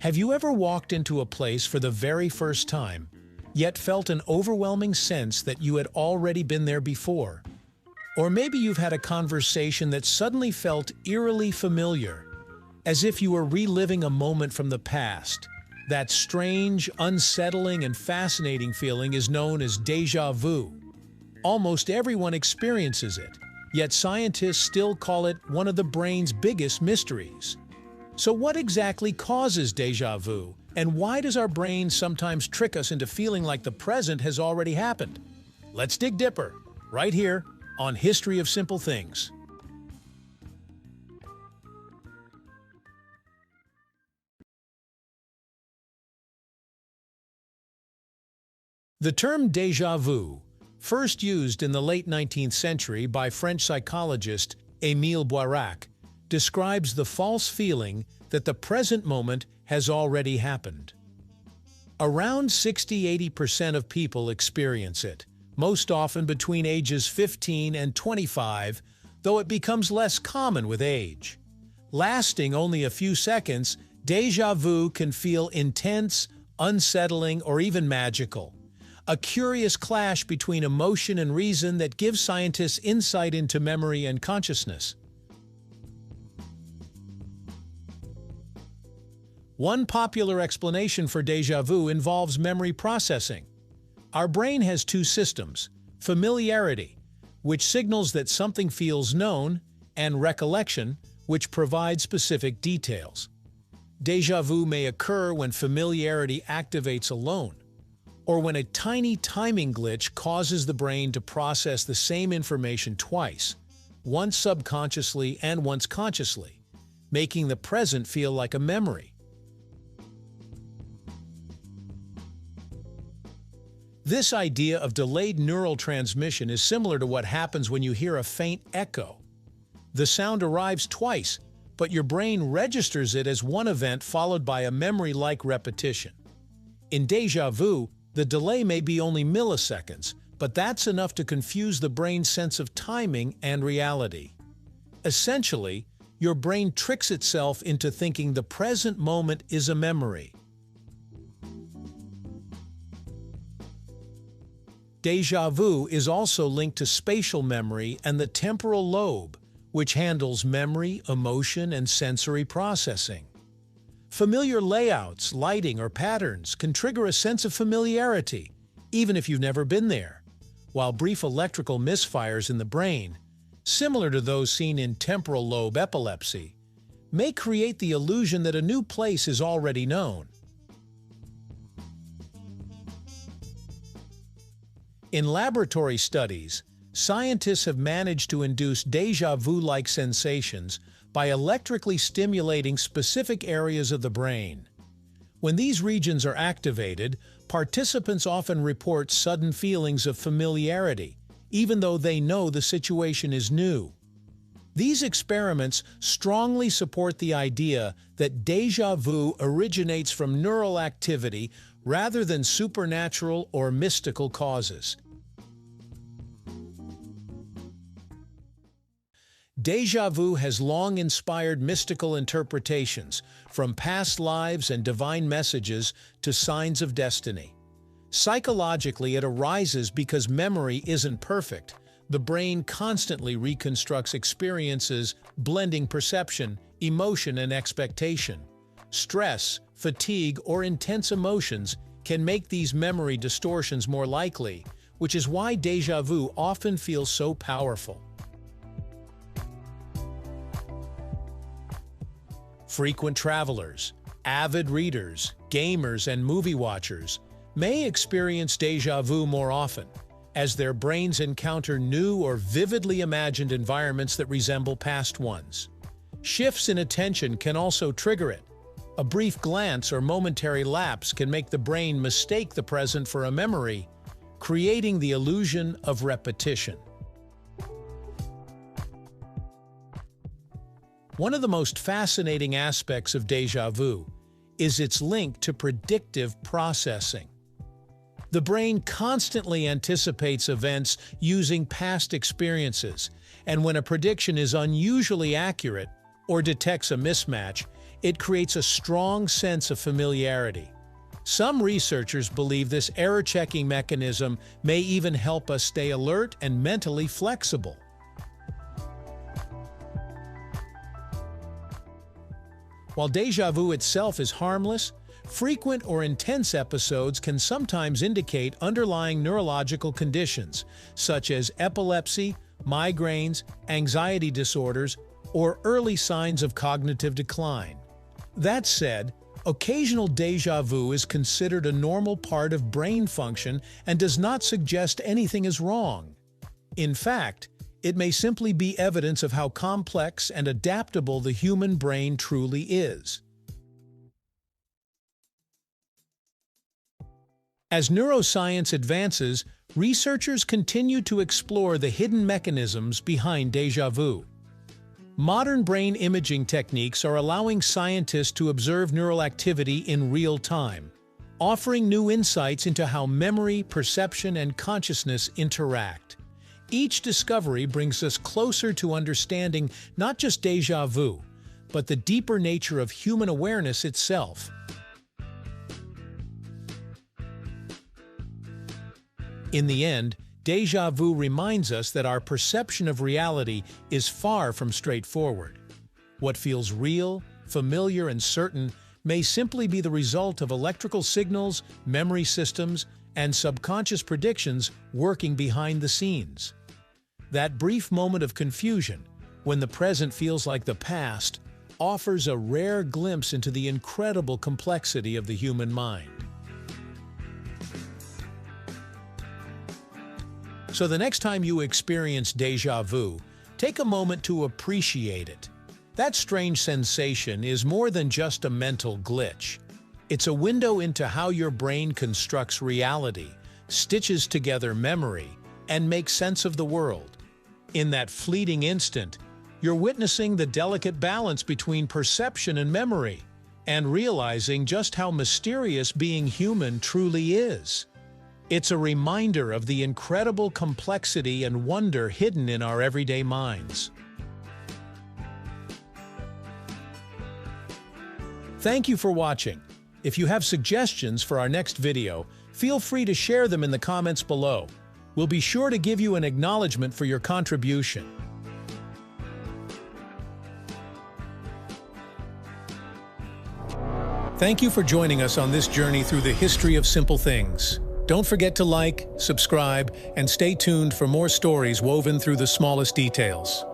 Have you ever walked into a place for the very first time, yet felt an overwhelming sense that you had already been there before? Or maybe you've had a conversation that suddenly felt eerily familiar, as if you were reliving a moment from the past. That strange, unsettling, and fascinating feeling is known as déjà vu. Almost everyone experiences it, yet scientists still call it one of the brain's biggest mysteries. So what exactly causes déjà vu, and why does our brain sometimes trick us into feeling like the present has already happened? Let's dig deeper, right here on History of Simple Things. The term déjà vu, first used in the late 19th century by French psychologist Émile Boirac, describes the false feeling that the present moment has already happened. Around 60–80% of people experience it, most often between ages 15 and 25, though it becomes less common with age. Lasting only a few seconds, déjà vu can feel intense, unsettling, or even magical. A curious clash between emotion and reason that gives scientists insight into memory and consciousness. One popular explanation for déjà vu involves memory processing. Our brain has two systems: familiarity, which signals that something feels known, and recollection, which provides specific details. Déjà vu may occur when familiarity activates alone, or when a tiny timing glitch causes the brain to process the same information twice, once subconsciously and once consciously, making the present feel like a memory. This idea of delayed neural transmission is similar to what happens when you hear a faint echo. The sound arrives twice, but your brain registers it as one event followed by a memory-like repetition. In déjà vu, the delay may be only milliseconds, but that's enough to confuse the brain's sense of timing and reality. Essentially, your brain tricks itself into thinking the present moment is a memory. Déjà vu is also linked to spatial memory and the temporal lobe, which handles memory, emotion, and sensory processing. Familiar layouts, lighting, or patterns can trigger a sense of familiarity, even if you've never been there, while brief electrical misfires in the brain, similar to those seen in temporal lobe epilepsy, may create the illusion that a new place is already known. In laboratory studies, scientists have managed to induce déjà vu-like sensations by electrically stimulating specific areas of the brain. When these regions are activated, participants often report sudden feelings of familiarity, even though they know the situation is new. These experiments strongly support the idea that déjà vu originates from neural activity rather than supernatural or mystical causes. Déjà vu has long inspired mystical interpretations, from past lives and divine messages to signs of destiny. Psychologically, it arises because memory isn't perfect. The brain constantly reconstructs experiences, blending perception, emotion, and expectation. Stress, fatigue, or intense emotions can make these memory distortions more likely, which is why déjà vu often feels so powerful. Frequent travelers, avid readers, gamers, and movie watchers may experience déjà vu more often, as their brains encounter new or vividly imagined environments that resemble past ones. Shifts in attention can also trigger it. A brief glance or momentary lapse can make the brain mistake the present for a memory, creating the illusion of repetition. One of the most fascinating aspects of déjà vu is its link to predictive processing. The brain constantly anticipates events using past experiences, and when a prediction is unusually accurate or detects a mismatch, it creates a strong sense of familiarity. Some researchers believe this error-checking mechanism may even help us stay alert and mentally flexible. While déjà vu itself is harmless, frequent or intense episodes can sometimes indicate underlying neurological conditions, such as epilepsy, migraines, anxiety disorders, or early signs of cognitive decline. That said, occasional déjà vu is considered a normal part of brain function and does not suggest anything is wrong. In fact, it may simply be evidence of how complex and adaptable the human brain truly is. As neuroscience advances, researchers continue to explore the hidden mechanisms behind déjà vu. Modern brain imaging techniques are allowing scientists to observe neural activity in real time, offering new insights into how memory, perception, and consciousness interact. Each discovery brings us closer to understanding not just déjà vu, but the deeper nature of human awareness itself. In the end, déjà vu reminds us that our perception of reality is far from straightforward. What feels real, familiar, and certain may simply be the result of electrical signals, memory systems, and subconscious predictions working behind the scenes. That brief moment of confusion, when the present feels like the past, offers a rare glimpse into the incredible complexity of the human mind. So the next time you experience déjà vu, take a moment to appreciate it. That strange sensation is more than just a mental glitch. It's a window into how your brain constructs reality, stitches together memory, and makes sense of the world. In that fleeting instant, you're witnessing the delicate balance between perception and memory, and realizing just how mysterious being human truly is. It's a reminder of the incredible complexity and wonder hidden in our everyday minds. Thank you for watching. If you have suggestions for our next video, feel free to share them in the comments below. We'll be sure to give you an acknowledgement for your contribution. Thank you for joining us on this journey through the history of simple things. Don't forget to like, subscribe, and stay tuned for more stories woven through the smallest details.